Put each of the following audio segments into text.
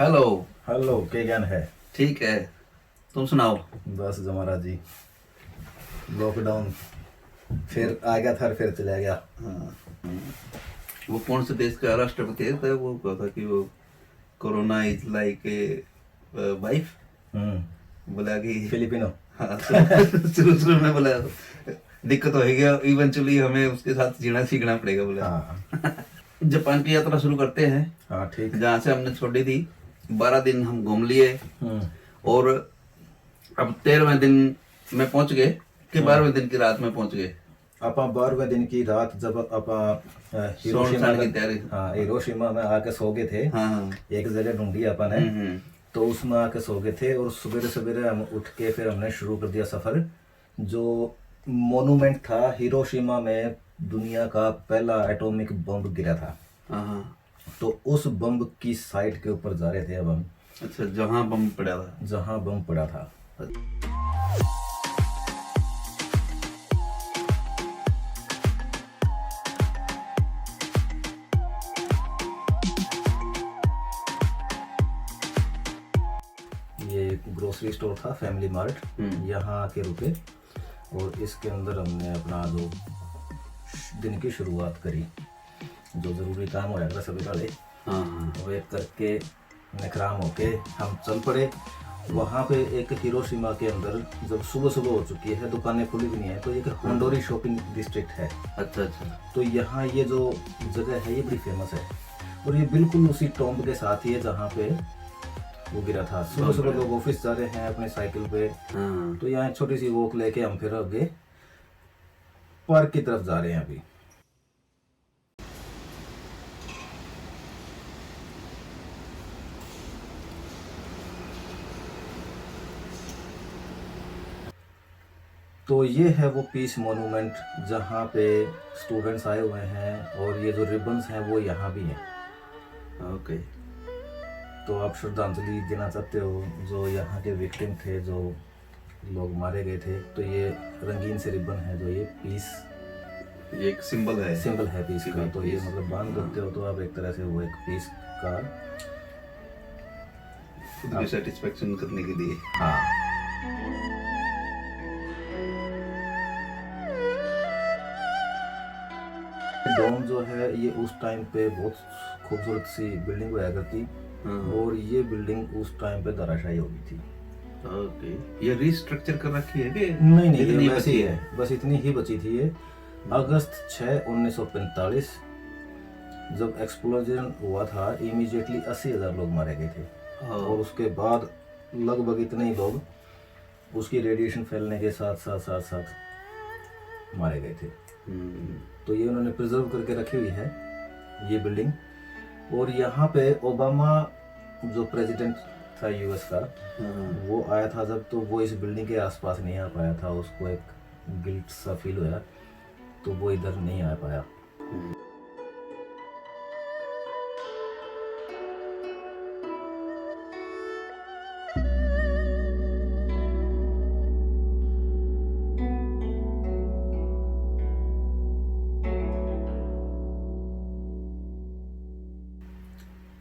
Hello. Hello, क्या ज्ञान है? ठीक है, तुम सुनाओ। बस जमारा जी। लॉकडाउन फिर आ गया था, फिर चला गया। हाँ। वो कौन से देश का राष्ट्रपति है वो कहा था कि वो corona is like a wife, बोला कि फिलिपिनो। हाँ शुरू शुरू में बोला दिक्कत होगी, इवेंचुअली हमें उसके साथ जीना सीखना पड़ेगा बोला। हाँ जापान की यात्रा शुरू करते हैं हाँ, ठीक। जहाँ से हमने छोड़ी थी। 12 दिन हम घूम लिए और अब 13वें दिन में पहुंच गए कि 12वें दिन की रात में पहुंच गए। अपा 12वें दिन की रात जब अपा हिरोशिमा सोनसान की में, तैयारी। हाँ, हिरोशिमा में आके सो गए थे। हाँ हाँ। एक जगह ढूंढी अपन ने, हम्म। तो उसमें आके सो गए थे और सवेरे सवेरे हम उठ के फिर हमने शुरू कर दिया सफर। जो मोनूमेंट था हिरोशिमा में, दुनिया का पहला एटॉमिक बम गिरा था, हाँ हाँ। तो उस बम की साइट के ऊपर जा रहे थे अब हम, अच्छा, जहाँ बम पड़ा था। जहाँ बम पड़ा था। ये ग्रोसरी स्टोर था, फैमिली मार्ट। यहाँ आके रुके और इसके अंदर हमने अपना जो दिन की शुरुआत करी। जो ज़रूरी काम होया था सभी वाले, हाँ हाँ। वो एक करके निखराम होके हम चल पड़े। वहाँ पे एक हिरोशिमा के अंदर जब सुबह सुबह हो चुकी है, दुकानें खुली भी नहीं है, तो एक होंडोरी शॉपिंग डिस्ट्रिक्ट है। अच्छा अच्छा। तो यहाँ ये जो जगह है ये बड़ी फेमस है और ये बिल्कुल उसी टॉम्ब के साथ ही है जहाँ पे वो गिरा था। सुबह सुबह लोग ऑफिस जा रहे हैं अपने साइकिल पे, हाँ। तो यहाँ छोटी सी वॉक लेके हम फिर आगे पार्क की तरफ जा रहे हैं अभी। तो ये है वो पीस मोनूमेंट जहाँ पे स्टूडेंट्स आए हुए हैं और ये जो रिबन्स हैं वो यहाँ भी हैं। ओके। तो आप श्रद्धांजलि देना चाहते हो जो यहाँ के विक्टिम थे, जो लोग मारे गए थे, तो ये रंगीन से रिबन है जो ये पीस, ये एक सिंबल है पीस का। तो ये मतलब बांध करते हो तो आप एक तरह से वो एक पीस का खुद की सेटिस्फेक्शन करने के लिए। हाँ। डोम जो है ये उस टाइम पे बहुत खूबसूरत सी बिल्डिंग हुआ करती, और ये बिल्डिंग उस टाइम पे धराशायी हो गई थी। ओके। ये रिस्ट्रक्चर कर रखी है कि नहीं, इतनी ये वैसी बची है, बस इतनी ही बची थी ये। अगस्त 6, 1945 जब एक्सप्लोजन हुआ था, इमीडिएटली 80,000 लोग मारे गए थे और उसके बाद लगभग इतने ही लोग उसकी रेडिएशन फैलने के साथ साथ साथ साथ मारे गए थे। तो ये उन्होंने प्रिजर्व करके रखी हुई है ये बिल्डिंग। और यहाँ पे ओबामा जो प्रेसिडेंट था यूएस का, वो आया था जब, तो वो इस बिल्डिंग के आसपास नहीं आ पाया था। उसको एक गिल्ट सा फील हुआ, तो वो इधर नहीं आ पाया।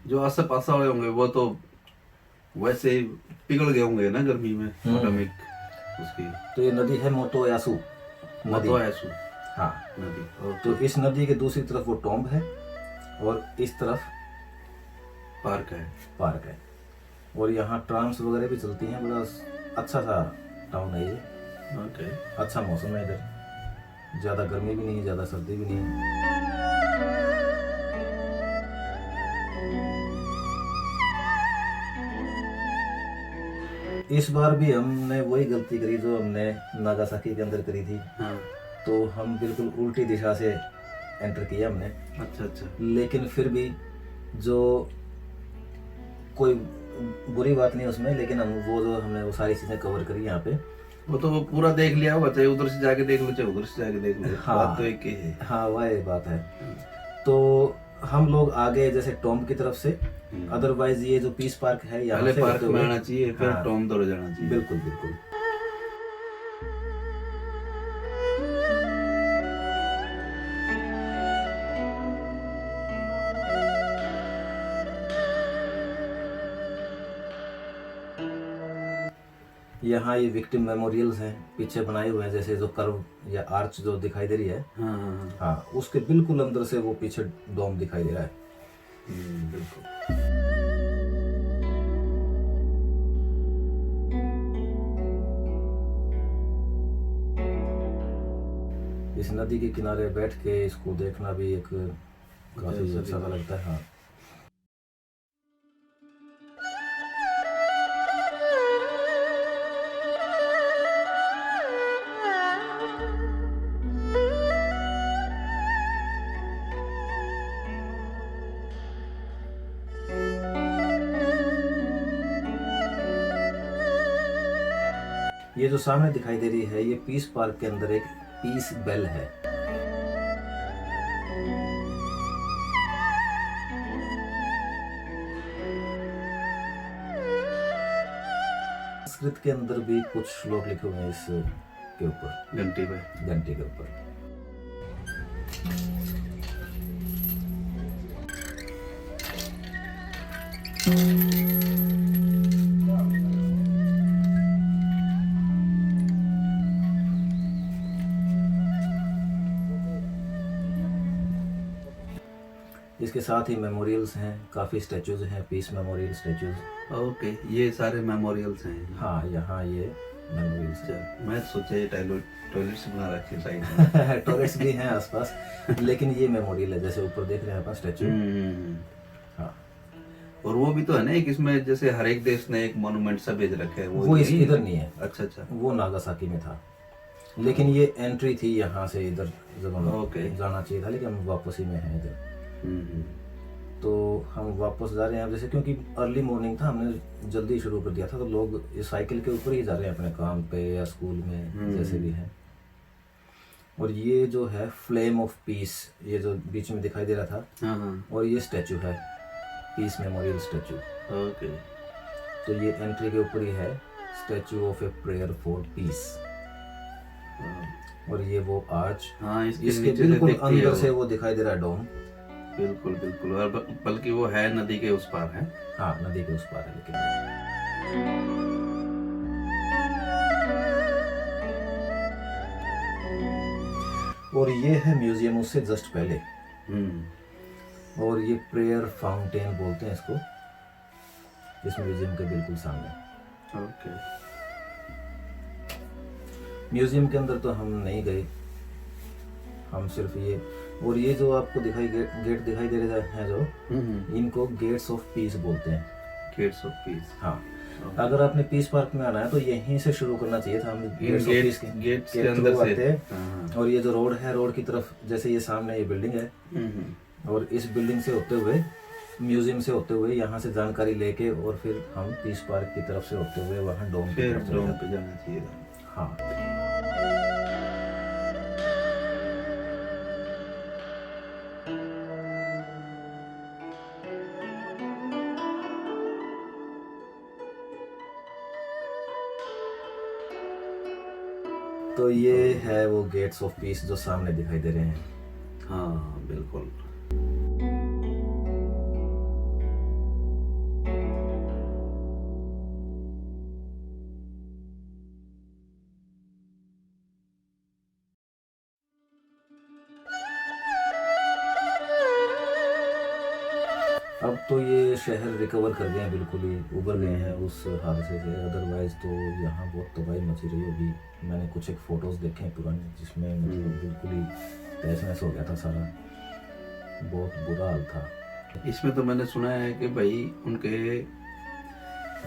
जो आस पास वाले होंगे वो तो वैसे ही पिघल गए होंगे ना गर्मी में, एटॉमिक उसकी। तो ये नदी है मोटोयासु तो ऐसू हाँ नदी। तो इस नदी के दूसरी तरफ वो टॉम्ब है और इस तरफ पार्क है। और यहाँ ट्राम्स वगैरह भी चलती हैं। बड़ा अच्छा सा टाउन है ये। ओके। अच्छा मौसम है इधर, ज़्यादा गर्मी भी नहीं, ज़्यादा सर्दी भी नहीं। इस बार भी हमने वही गलती करी जो हमने नागासाकी के अंदर करी थी। हाँ। तो हम बिल्कुल उल्टी दिशा से एंटर किया हमने। अच्छा अच्छा। लेकिन फिर भी जो कोई बुरी बात नहीं उसमें, लेकिन हम हमने वो सारी चीज़ें कवर करी यहाँ पे। वो तो वो पूरा देख लिया होगा, चाहे उधर से जाके देख लो चाहे उधर से जाके देख लो। हाँ, बात तो एक ही है। हाँ वही बात है। तो हम लोग आगे जैसे टॉम्ब की तरफ से, अदरवाइज ये जो पीस पार्क है यहाँ पहले से पार्क होते में हुए, आना चाहिए, फिर हाँ, टॉम दौड़ जाना चाहिए। बिल्कुल बिल्कुल। यहाँ ये विक्टिम मेमोरियल्स हैं पीछे बनाए हुए हैं, जैसे जो कर्व या आर्च जो दिखाई दे रही है, हाँ हाँ हाँ। हाँ उसके बिल्कुल अंदर से वो पीछे डोम दिखाई दे रहा है। बिल्कुल। इस नदी के किनारे बैठ के इसको देखना भी एक काफी जैसा अच्छा भी लगता है। हाँ, ये जो सामने दिखाई दे रही है ये पीस पार्क के अंदर एक पीस बेल है। संस्कृत के अंदर भी कुछ श्लोक लिखे हुए हैं इस के ऊपर, घंटी पे। घंटी के ऊपर। इसके साथ ही मेमोरियल्स हैं, काफ़ी स्टैचूज हैं, पीस मेमोरियल स्टैचूज। ओके, ये सारे मेमोरियल्स हैं। हाँ, यहाँ ये मेमोरियल्स हैं। अच्छा, मैं सोचा ये टॉयलेट्स बना रखे साइड में। टॉयलेट्स भी हैं आसपास, लेकिन ये मेमोरियल है, जैसे ऊपर देख रहे हैं अपन स्टैचू। हाँ, और वो भी तो है ना एक इसमें, जैसे हर एक देश ने एक मॉन्यूमेंट सा भेज रखा है, वो इधर नहीं है। अच्छा अच्छा, वो नागासाकी में था, लेकिन ये एंट्री थी यहाँ से इधर जब हम जाना चाहिए था, लेकिन हम वापस ही में हैं इधर। तो हम वापस जा रहे हैं जैसे, क्योंकि अर्ली मॉर्निंग था, हमने जल्दी शुरू कर दिया था, तो लोग इस साइकिल के ऊपर ही जा रहे हैं अपने काम पे या स्कूल में, जैसे भी है। और ये जो है फ्लेम ऑफ पीस, ये जो बीच में दिखाई दे रहा था, हाँ, और ये स्टैचू है पीस मेमोरियल स्टैचू। ओके। तो ये एंट्री के ऊपर ही है, statue of a prayer for piece. और ये वो आर्च, हाँ, इसके बिल्कुल अंदर से वो दिखाई दे रहा है डोम। बिल्कुल बिल्कुल, और बल्कि वो है नदी के उस पार है। हाँ, नदी के उस पार है। लेकिन और ये है म्यूजियम उससे जस्ट पहले। और ये प्रेयर फाउंटेन बोलते हैं इसको, इस म्यूजियम के बिल्कुल सामने। ओके। म्यूजियम के अंदर तो हम नहीं गए, हम सिर्फ ये, और ये जो आपको गेट दिखाई दे रहे हैं जो, इनको गेट्स ऑफ पीस बोलते हैं। Gates of peace. हाँ, अगर आपने पीस पार्क में आना है तो यहीं से शुरू करना चाहिए था। हम गेट्स के अंदर से आते हैं। और ये जो रोड है, रोड की तरफ, जैसे ये सामने ये बिल्डिंग है, और इस बिल्डिंग से होते हुए, म्यूजियम से होते हुए, यहाँ से जानकारी लेके, और फिर हम पीस पार्क की तरफ से होते हुए वहाँ डोम पे जाना चाहिए था। हाँ, तो ये है वो गेट्स ऑफ पीस जो सामने दिखाई दे रहे हैं। हाँ बिल्कुल। अब तो ये शहर रिकवर कर गए हैं, बिल्कुल ही उबर गए हैं उस हादसे से। अदरवाइज तो यहाँ बहुत तबाही मची रही होगी। मैंने कुछ एक फ़ोटोज़ देखे हैं पुराने, जिसमें मतलब बिल्कुल ही तहस-नहस हो गया था सारा, बहुत बुरा हाल था। इसमें तो मैंने सुना है कि भाई उनके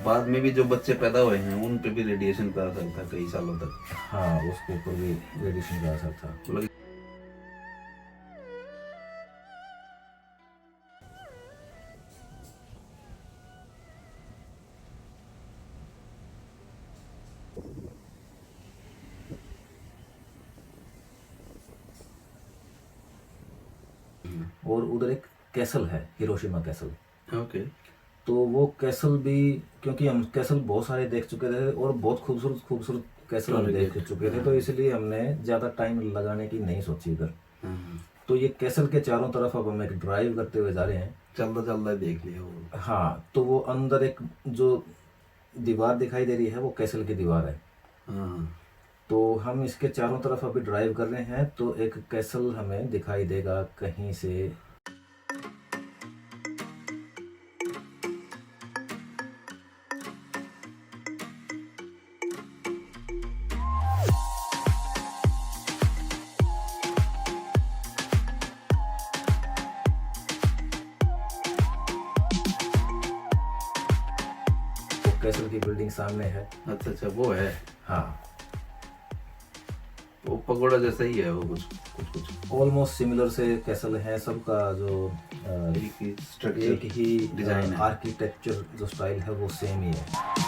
बाद में भी जो बच्चे पैदा हुए हैं उन पे भी रेडिएशन का असर था कई सालों तक। हाँ, उसके ऊपर भी रेडिएशन का असर था। और उधर एक कैसल है, हिरोशिमा कैसल। ओके। तो वो कैसल भी, क्योंकि हम कैसल बहुत सारे देख चुके थे और बहुत खूबसूरत खूबसूरत कैसल हम देख चुके थे, तो इसलिए हमने ज़्यादा टाइम लगाने की नहीं सोची इधर। तो ये कैसल के चारों तरफ अब हम एक ड्राइव करते हुए जा रहे हैं। चलता चलता देख लिया वो। हाँ, तो वो अंदर एक जो दीवार दिखाई दे रही है वो कैसल की दीवार है। हाँ तो हम इसके चारों तरफ अभी ड्राइव कर रहे हैं तो एक कैसल हमें दिखाई देगा कहीं से। कैसल की बिल्डिंग सामने है। अच्छा अच्छा, वो है। हाँ, वो पगोड़ा जैसा ही है वो, कुछ कुछ कुछ ऑलमोस्ट सिमिलर से कैसल है सबका, जो एक ही स्ट्रक्चर, एक ही डिजाइन है। आर्किटेक्चर जो स्टाइल है वो सेम ही है।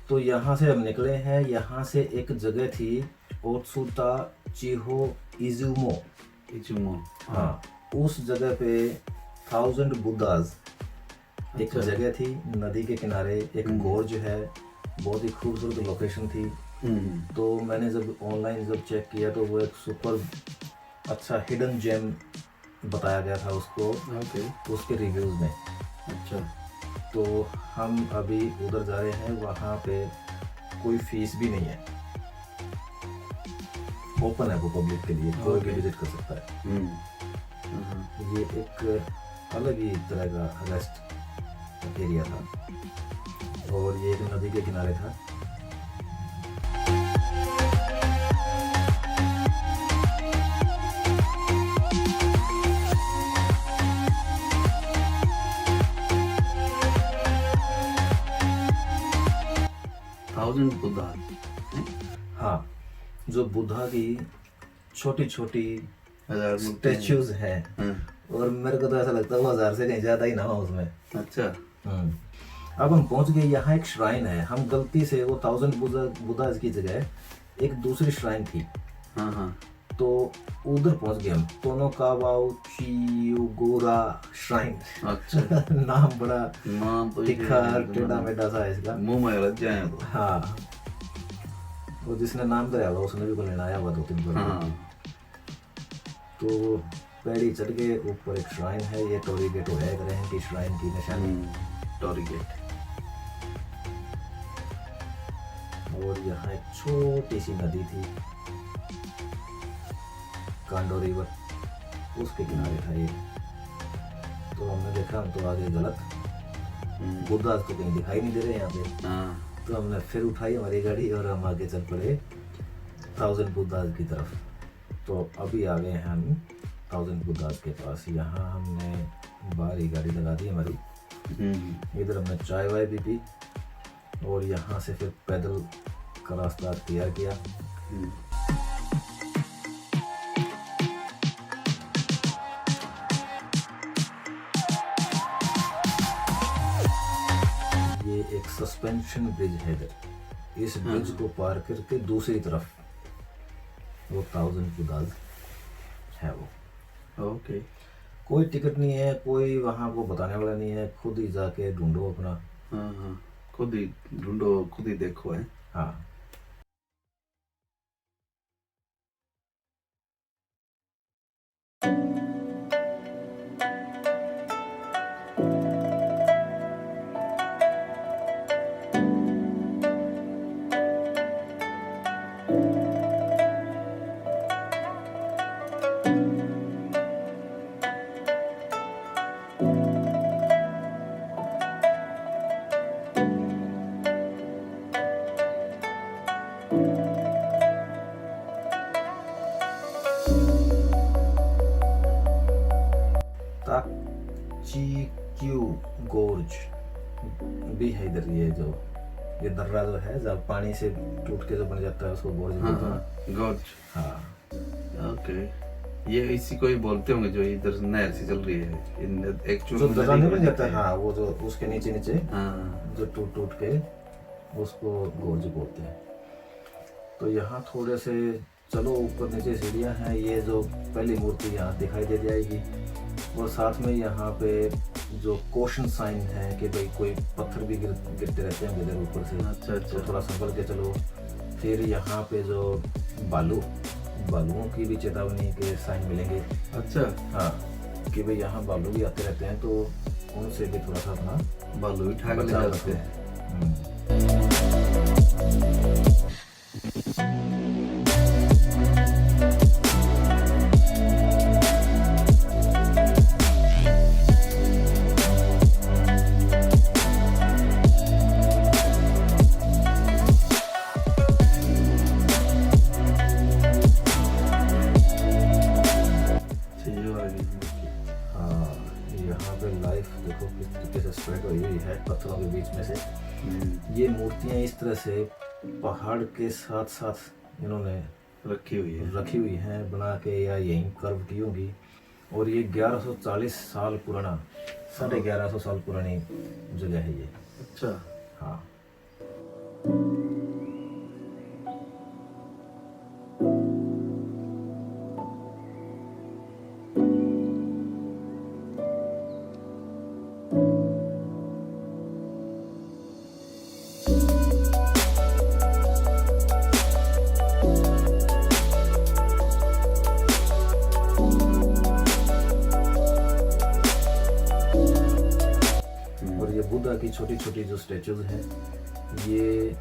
तो यहाँ से हम निकले हैं। यहाँ से एक जगह थी ओत्सुता चिहो इजुमो। इचुमो। हाँ, उस जगह पे 1000 बुद्धाज एक अच्छा। जगह थी नदी के किनारे, एक गोर्ज है, बहुत ही खूबसूरत लोकेशन थी। तो मैंने जब ऑनलाइन जब चेक किया तो वो एक सुपर अच्छा हिडन जेम बताया गया था उसको, ओके। उसके रिव्यूज में। अच्छा। तो हम अभी उधर जा रहे हैं, वहाँ पे कोई फीस भी नहीं है, ओपन है वो पब्लिक के लिए, कोई भी विजिट कर सकता है। ये एक अलग ही तरह का रेस्ट एरिया था और ये एक नदी के किनारे था। बुद्धा। हाँ, जो बुद्धा की छोटी छोटी 1000 मूर्तियां स्टेच्यूज हैं। हैं। और मेरे को तो ऐसा लगता है वो 1000 से कहीं ज्यादा ही ना हो उसमें। अच्छा। अब हम पहुंच गए, यहाँ एक श्राइन है। हम गलती से वो 1000 बुद्धाज की जगह एक दूसरी श्राइन थी, हाँ हाँ, तो उधर पहुंच गए हम। तोनोकावा चियुगोरा श्राइन। अच्छा। नाम बड़ा नाम तो तिखा टेढ़ा मेढ़ा सा है इसका। मुंह में लग जाए तो। हाँ, वो जिसने नाम दिया होगा उसने भी को लेना आया हुआ 2-3 बार। हाँ। तो पैड़ी चढ़ के ऊपर एक श्राइन है, ये टोरी गेट हो गया रहे हैं कि श्राइन की निशानी। Torii gate. और यहाँ एक छोटी सी नदी थी, कांडो रिवर, उसके किनारे था ये। तो हमने देखा हम तो आगे गलत, बुद्धा तो कहीं दिखाई नहीं दे रहे यहाँ पे। हाँ। तो हमने फिर उठाई हमारी गाड़ी और हम आगे चल पड़े 1000 बुद्धाज की तरफ। तो अभी आ गए हैं हम 1000 बुद्धाज के पास। यहाँ हमने बाहर ही गाड़ी लगा दी हमारी। इधर हमने चाय वाय भी पी और यहाँ से फिर पैदल का रास्ता तैयार किया। ये एक सस्पेंशन ब्रिज है इधर। इस ब्रिज को पार करके दूसरी तरफ वो 1000 बुद्धाज है वो। ओके। कोई टिकट नहीं है, कोई वहाँ को बताने वाला नहीं है, खुद ही जाके ढूंढो अपना। हाँ हाँ, खुद ही ढूंढो, खुद ही देखो है। हाँ, ताकचिक्यू गोर्ज भी है इधर। ये दर्रा जो है जब पानी से टूट के जो बन जाता है उसको गोर्ज हाँ बोलते हैं। हाँ, गॉर्ज। हाँ, ओके। ये इसी को ही बोलते होंगे जो इधर नहर से चल रही है। इन एक्चुअल जो दर्रा नहीं बन जाता है, हाँ, वो जो उसके नीचे नीचे हाँ। जो टूट टूट के उसको गोर्ज बोलते हैं। तो यहाँ थोड़े से चलो ऊपर नीचे सीढ़ियाँ हैं। ये जो पहली मूर्ति यहाँ दिखाई दे जाएगी और साथ में यहाँ पे जो क्वेश्चन साइन है कि भाई कोई पत्थर भी गिरते रहते हैं इधर ऊपर से। अच्छा अच्छा। तो थोड़ा संभल के चलो। फिर यहाँ पे जो बालुओं की भी चेतावनी के साइन मिलेंगे। अच्छा हाँ, कि भाई यहाँ बालू भी आते रहते हैं, तो उनसे भी थोड़ा सा अपना बालू भी ठाक ले बचाव जाते रखते हैं। हैं। चाहिए वाली मूर्ति। हाँ, यहाँ पे लाइफ देखो किस तरीके से स्प्रेड हुई हुई है पत्थरों के बीच में से। ये मूर्तियाँ इस तरह से पहाड़ के साथ साथ इन्होंने रखी हुई है। रखी हुई हैं बना के, या यहीं कर्व की होंगी। और ये 1140 साल पुराना, 1150 साल पुरानी जगह है ये। अच्छा। हाँ। और ये बुद्धा की छोटी छोटी जो स्टेचूज हैं, ये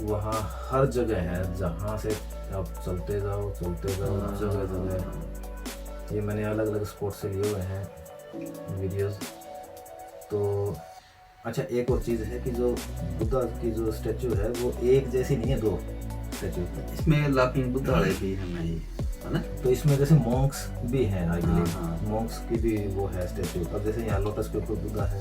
वहाँ हर जगह है। जहाँ से आप चलते जाओ जगह जगह। ये मैंने अलग अलग स्पॉट से लिए हुए हैं वीडियोस। तो अच्छा, एक और चीज़ है कि जो बुद्धा की जो स्टेचू है वो एक जैसी नहीं है, 2 स्टेचू। इसमें लाफिंग बुद्धा वाले भी है ना, ये है ना। तो इसमें जैसे मॉन्क्स भी हैं, आई बिलीव हाँ। मॉन्क्स की भी वो है स्टेचू। अब जैसे यहाँ लोटस के ऊपर बुद्धा है,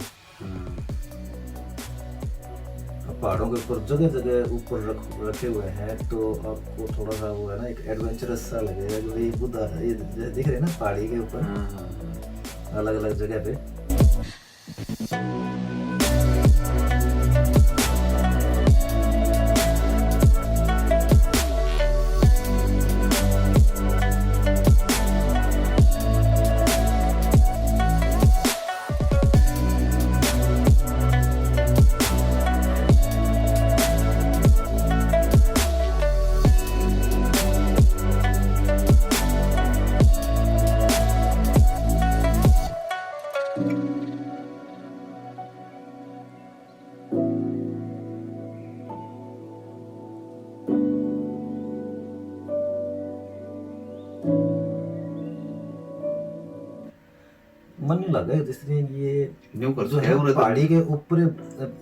पहाड़ों के ऊपर जगह जगह ऊपर रखे हुए हैं। तो आपको थोड़ा सा वो है ना, एक एडवेंचरस सा लगेगा कि भाई बुद्धा है। ये दिख रहे हैं ना पहाड़ी के ऊपर अलग अलग जगह पे। मन नहीं लगा जिसने ये न्यू कर जो है है उरे तो। पहाड़ी के ऊपर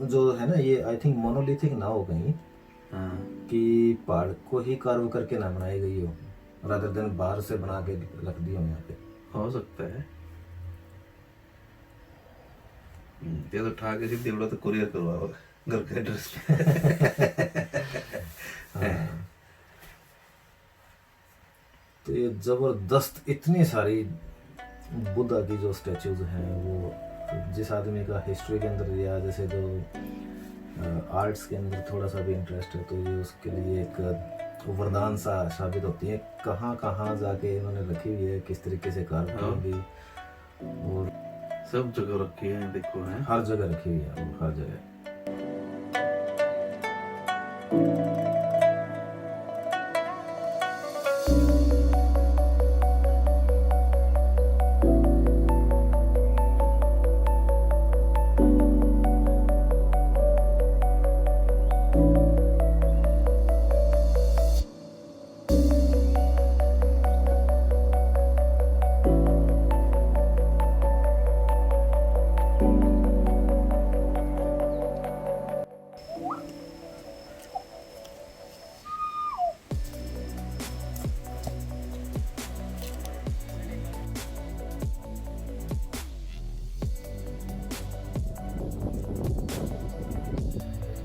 जो है ना, ये आई थिंक मोनोलिथिक ना हो कहीं, हाँ। कि पहाड़ को ही कार्व करके ना बनाई गई हो, रादर देन बाहर से बना के रख दी हो यहाँ पे। हो सकता है। ये तो ठाक के सिर्फ देवड़ा तो कुरियर करवाओ घर के एड्रेस पे। हाँ। तो ये जबरदस्त इतनी सारी बुद्धा की जो स्टैचूज हैं, वो जिस आदमी का हिस्ट्री के अंदर या जैसे जो आर्ट्स के अंदर थोड़ा सा भी इंटरेस्ट है, तो ये उसके लिए एक वरदान सा साबित होती है। कहाँ कहाँ जाके इन्होंने रखी हुई है, किस तरीके से कार्व की होगी, और सब जगह रखी है, देखो है हर जगह रखी हुई है, हर जगह।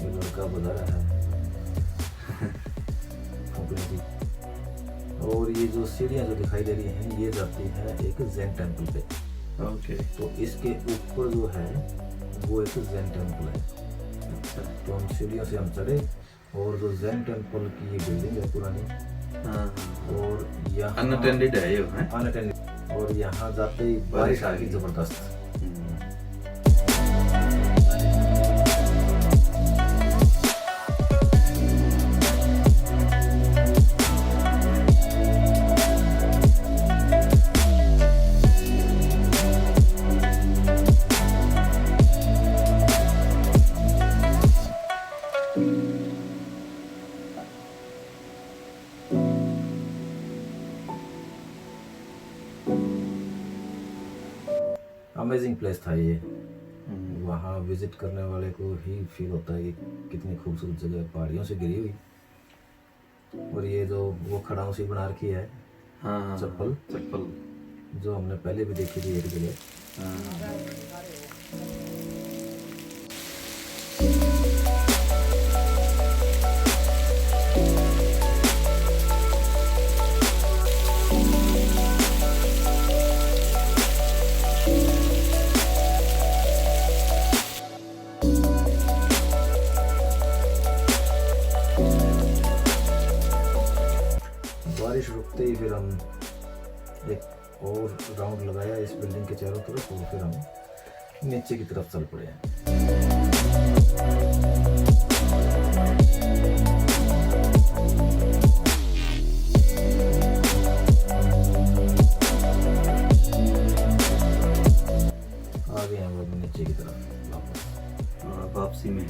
लड़का बता रहा है और ये जो सीढ़ियाँ जो दिखाई दे रही हैं, ये जाती है एक जैन टेम्पल पे। ओके। तो इसके ऊपर जो है वो एक जैन टेम्पल है। अच्छा। तो हम सीढ़ियों से हम चढ़े और जो जैन टेम्पल की ये बिल्डिंग है पुरानी, हाँ हाँ। और यहाँ अनअटेंडेड है ये है। अनअटेंडेड, और यहाँ जाते ही बारिश आ गई जबरदस्त। अमेजिंग प्लेस था ये। वहाँ विजिट करने वाले को ही फील होता है कि कितनी खूबसूरत जगह, पहाड़ियों से घिरी हुई। और ये जो वो खड़ाऊ सी बना रखी है, हाँ, चप्पल जो हमने पहले भी देखी थी एक जगह। बारिश रुकते ही फिर हम एक और राउंड लगाया इस बिल्डिंग के चारों तरफ, और फिर हम नीचे की तरफ चल पड़े हैं। आ गए हम अब नीचे की तरफ वापस। वापसी में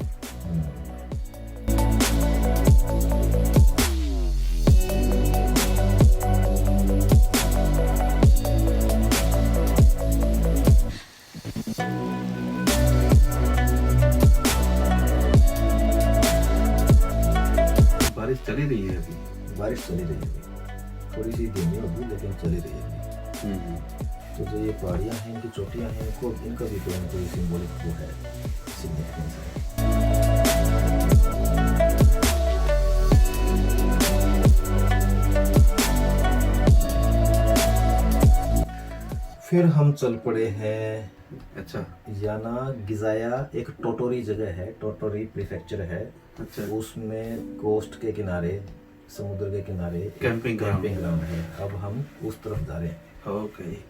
बारिश चली रही है अभी। बारिश चली रही है अभी, थोड़ी सी धीमी होगी लेकिन चली रही है अभी। तो जो ये पहाड़ियाँ हैं, इनकी चोटियाँ हैं, इनका भी कोई ना कोई सिंबॉलिक वो है, सिग्निफिकेंस है। फिर हम चल पड़े हैं, अच्छा, याना गिजाया एक टोटोरी जगह है, टोटोरी प्रीफेक्चर है। अच्छा, उसमें कोस्ट के किनारे, समुद्र के किनारे कैंपिंग ग्राउंड है। अब हम उस तरफ जा रहे हैं। ओके।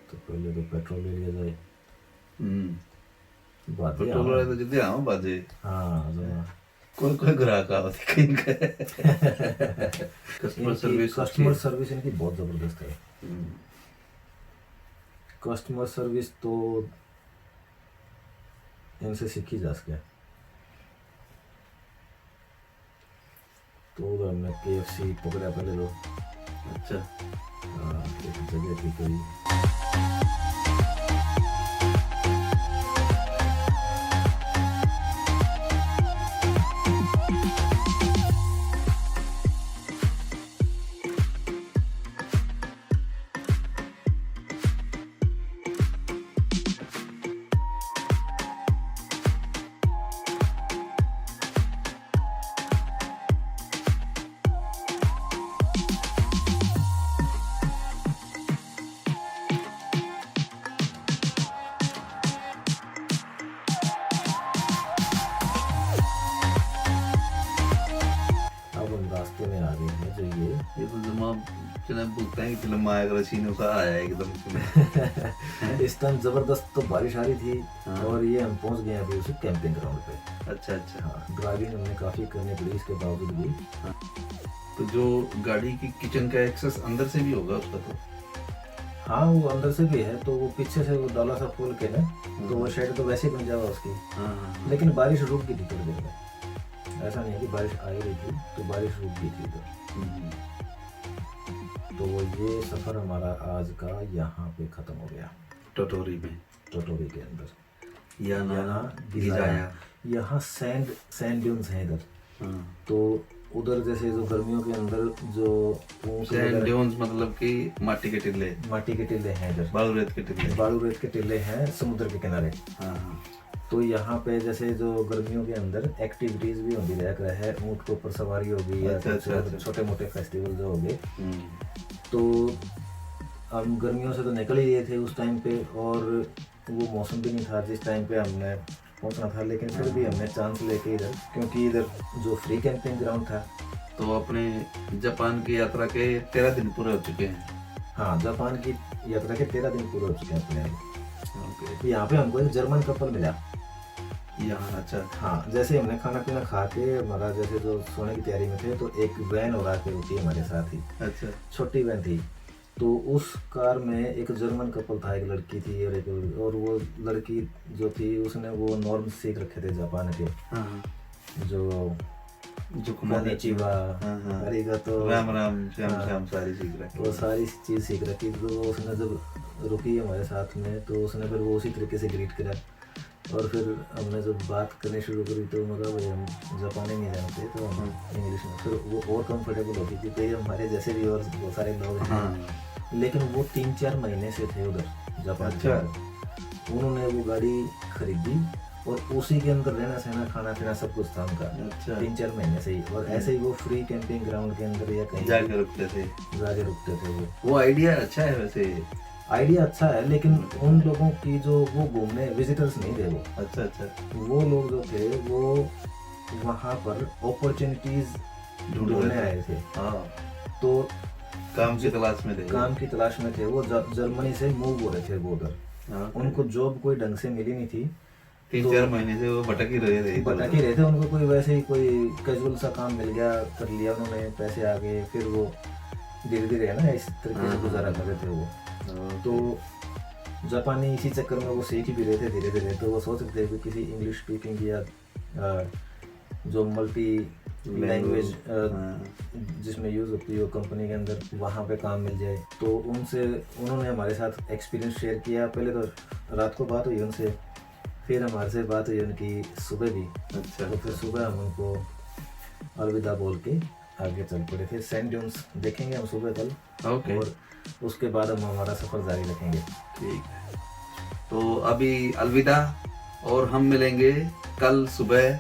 तो पहले तो पेट्रोल ले लिया जाए। बाजे पेट्रोल वाले तो जितने आओ बाजे। हाँ जमा कोई ग्राहक आवत कहीं का कस्टमर सर्विस इनकी बहुत ज़बरदस्त है। कस्टमर सर्विस तो इनसे सीखी जा सके। तो उधर हमने KFC पकड़ा पहले तो। अच्छा, हाँ, एक जगह थी कोई। रास्ते में आ गए हैं जो ये तो जमा चला बोलते हैं कि फिल्म आया कर सीनों का आया एकदम से। इस टाइम जबरदस्त तो बारिश आ रही थी। हाँ। और ये हम पहुंच गए अभी उस कैंपिंग ग्राउंड पे। अच्छा, अच्छा। हाँ, ड्राइविंग हमने काफी करनी पड़ी इसके बावजूद भी। हाँ। तो जो गाड़ी की किचन का एक्सेस अंदर से भी होगा उसका तो? हाँ, वो अंदर से भी है, तो वो पीछे से वो डाला सा खोल के ना, तो वो शेड तो वैसे ही बन जाएगा उसकी। हाँ। लेकिन बारिश रुक गई थी थोड़ी देर में। ऐसा नहीं है कि बारिश आ ही रही थी, तो बारिश रुक गई थी इधर। तो ये सफ़र हमारा आज का यहाँ पे ख़त्म हो गया, टोटोरी में, टोटोरी के अंदर। याना गिजाया। यहाँ सैंड ड्यून्स हैं इधर। हाँ। तो उधर जैसे जो गर्मियों के अंदर जो सैंड ड्यून्स मतलब कि माटी के टिल्ले हैं इधर, बालू रेत के टिल्ले बालू रेत के टिल्ले हैं समुद्र के किनारे। हाँ। तो यहाँ पे जैसे जो गर्मियों के अंदर एक्टिविटीज भी होती रह है, ऊँट के ऊपर सवारी होगी या अच्छा। छोटे मोटे फेस्टिवल जो हो गए। हम्म, तो हम गर्मियों से तो निकल ही रहे थे उस टाइम पे, और वो मौसम भी नहीं था जिस टाइम पे हमने पहुंचना था, लेकिन फिर भी हमने चांस लेके इधर, क्योंकि इधर जो फ्री कैंपिंग ग्राउंड था। तो अपने जापान की यात्रा के 13 दिन पूरे हो चुके हैं। हाँ, जापान की यात्रा के 13 दिन पूरे हो चुके हैं अपने। ओके। यहाँ पे हमको एक जर्मन कपल मिला। यहाँ अच्छा। हाँ, जैसे हमने खाना पीना खा के हमारा जैसे जो सोने की तैयारी में थे, तो एक वैन और आके रुकी हमारे साथ ही, अच्छा। छोटी वैन थी। तो उस कार में एक जर्मन कपल था, एक लड़की थी और वो लड़की जो थी उसने वो नॉर्म सीख रखे थे जापान के, हाँ, जो कुमार कोनिचिवा, हाँ, अरिगातो, राम राम श्याम हाँ, श्याम सारी सीख रखी। वो सारी चीज़ सीख रखी। तो उसने जब रुकी हमारे साथ में, तो उसने फिर वो उसी तरीके से ग्रीट करा, और फिर हमने जब बात करनी शुरू करी तो मतलब भाई हम जापानी नहीं जानते, तो हम इंग्लिश में, फिर वो और कंफर्टेबल होती थी। तो हमारे जैसे भी और बहुत सारे लोग हैं, हाँ। लेकिन वो 3-4 महीने से थे उधर जापान। अच्छा। उन्होंने वो गाड़ी खरीदी और उसी के अंदर रहना सहना खाना पीना सब कुछ था उनका। अच्छा। 3-4 महीने से ही, और ऐसे ही वो फ्री कैंपिंग ग्राउंड के अंदर या कहीं जाके रुकते थे। जाके रुकते थे। वो आइडिया अच्छा है वैसे। आइडिया अच्छा है, लेकिन उन लोगों की जो वो घूमने विजिटर्स नहीं थे वो। अच्छा अच्छा। वो लोग जो थे वो वहाँ पर अपॉर्चुनिटीज ढूंढने आए थे। हाँ, तो काम की तलाश में थे। काम की तलाश में थे वो, जर्मनी से मूव हो रहे थे वो उधर। हाँ, उनको जॉब कोई ढंग से मिली नहीं थी। 3-4 महीने से वो भटक ही रहे थे। भटक ही रहे थे। उनको कोई वैसे ही कोई कैजुअल सा काम मिल गया, कर लिया उन्होंने, पैसे आ गए, फिर वो धीरे धीरे है ना इस तरीके से गुजारा कर रहे थे वो। तो जापानी इसी चक्कर में वो सीख भी रहे थे धीरे धीरे। तो वो सोच रहे थे कि किसी इंग्लिश स्पीकिंग या जो मल्टी लैंग्वेज जिसमें यूज़ होती है वो कंपनी के अंदर, वहाँ पे काम मिल जाए। तो उन्होंने हमारे साथ एक्सपीरियंस शेयर किया। पहले तो रात को बात हुई उनसे, फिर हमारे से बात हुई उनकी सुबह भी। अच्छा। तो फिर सुबह हम उनको अलविदा बोल के आगे चल पड़े। फिर सैंड ड्यून्स देखेंगे हम सुबह कल, ओके। और उसके बाद हम हमारा सफ़र जारी रखेंगे। ठीक है, तो अभी अलविदा, और हम मिलेंगे कल सुबह।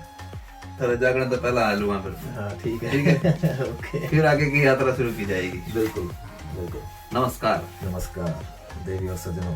तेरा जागरण तो पहला आलू वहाँ पर। हाँ, ठीक है। ठीक है। ओके, फिर आगे की यात्रा शुरू की जाएगी। बिल्कुल बिल्कुल। नमस्कार। नमस्कार देवी और सज्जनों।